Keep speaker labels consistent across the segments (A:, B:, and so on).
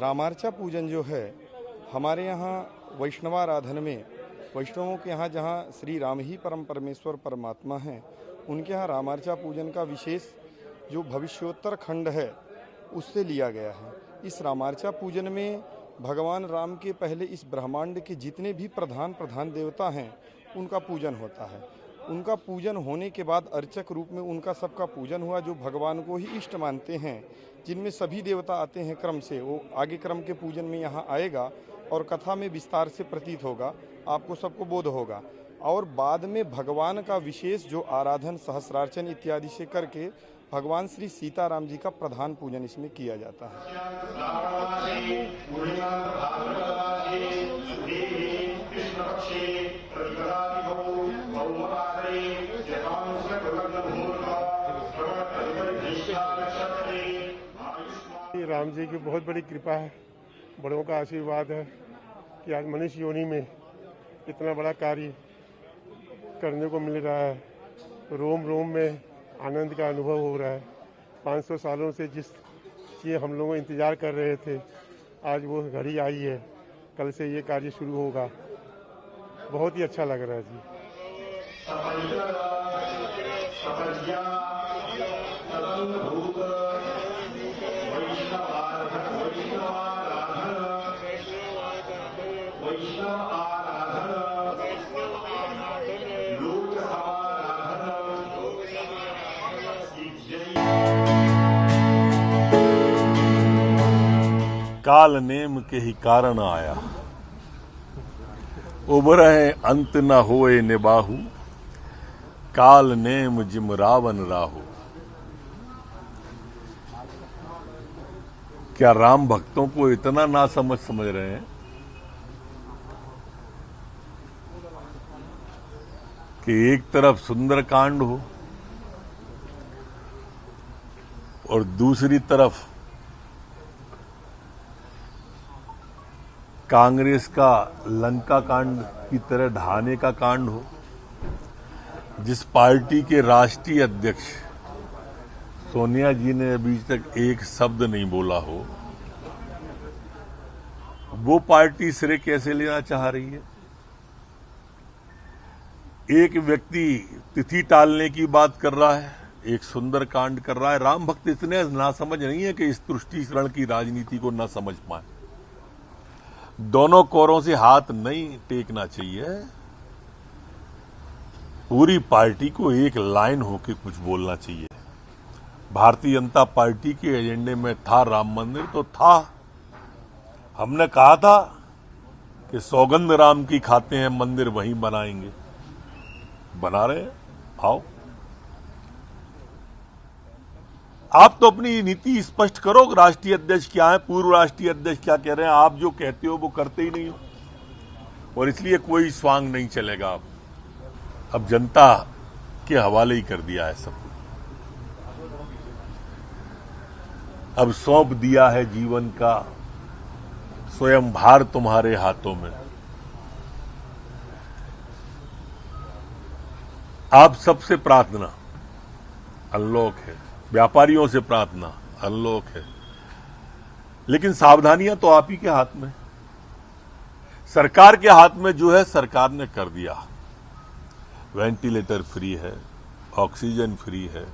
A: रामार्चा पूजन जो है हमारे यहाँ वैष्णवाराधन में, वैष्णवों के यहाँ जहाँ श्री राम ही परम परमेश्वर परमात्मा हैं, उनके यहाँ रामार्चा पूजन का विशेष जो भविष्योत्तर खंड है उससे लिया गया है। इस रामार्चा पूजन में भगवान राम के पहले इस ब्रह्मांड के जितने भी प्रधान देवता हैं उनका पूजन होता है। उनका पूजन होने के बाद अर्चक रूप में उनका सबका पूजन हुआ, जो भगवान को ही इष्ट मानते हैं, जिनमें सभी देवता आते हैं क्रम से। वो आगे क्रम के पूजन में यहाँ आएगा और कथा में विस्तार से प्रतीत होगा, आपको सबको बोध होगा। और बाद में भगवान का विशेष जो आराधन सहस्रार्चन इत्यादि से करके भगवान श्री सीताराम जी का प्रधान पूजन इसमें किया जाता है।
B: राम जी की बहुत बड़ी कृपा है, बड़ों का आशीर्वाद है कि आज मनुष्य योनि में इतना बड़ा कार्य करने को मिल रहा है। रोम रोम में आनंद का अनुभव हो रहा है। 500 सालों से जिस चीज़ हम लोग इंतज़ार कर रहे थे, आज वो घड़ी आई है। कल से ये कार्य शुरू होगा। बहुत ही अच्छा लग रहा है जी।
C: काल नेम के ही कारण आया, उबरहि अंत न होए निबाहु, काल नेम जिम रावण राहु। क्या राम भक्तों को इतना ना समझ रहे हैं कि एक तरफ सुंदरकांड हो और दूसरी तरफ कांग्रेस का लंका कांड की तरह ढहाने का कांड हो। जिस पार्टी के राष्ट्रीय अध्यक्ष सोनिया जी ने अभी तक एक शब्द नहीं बोला हो, वो पार्टी श्रेय कैसे लेना चाह रही है। एक व्यक्ति तिथि टालने की बात कर रहा है, एक सुंदर कांड कर रहा है। राम भक्त इतने नासमझ नहीं है कि इस तुष्टीकरण की राजनीति को न समझ पाए। दोनों कोरों से हाथ नहीं टेकना चाहिए। पूरी पार्टी को एक लाइन होकर कुछ बोलना चाहिए। भारतीय जनता पार्टी के एजेंडे में था राम मंदिर, तो था। हमने कहा था कि सौगंध राम की खाते हैं, मंदिर वहीं बनाएंगे। बना रहे हैं, आओ। आप तो अपनी नीति स्पष्ट करो। राष्ट्रीय अध्यक्ष क्या है, पूर्व राष्ट्रीय अध्यक्ष क्या कह रहे हैं। आप जो कहते हो वो करते ही नहीं हो, और इसलिए कोई स्वांग नहीं चलेगा। अब जनता के हवाले ही कर दिया है सब। अब सौंप दिया है जीवन का स्वयं भार तुम्हारे हाथों में। आप सबसे प्रार्थना अनलॉक है, व्यापारियों से प्रार्थना अनलॉक है, लेकिन सावधानियां तो आप ही के हाथ में। सरकार के हाथ में जो है सरकार ने कर दिया। वेंटिलेटर फ्री है, ऑक्सीजन फ्री है,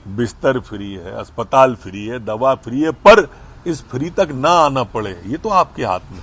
C: बिस्तर फ्री है, अस्पताल फ्री है, दवा फ्री है, पर इस फ्री तक ना आना पड़े, ये तो आपके हाथ में।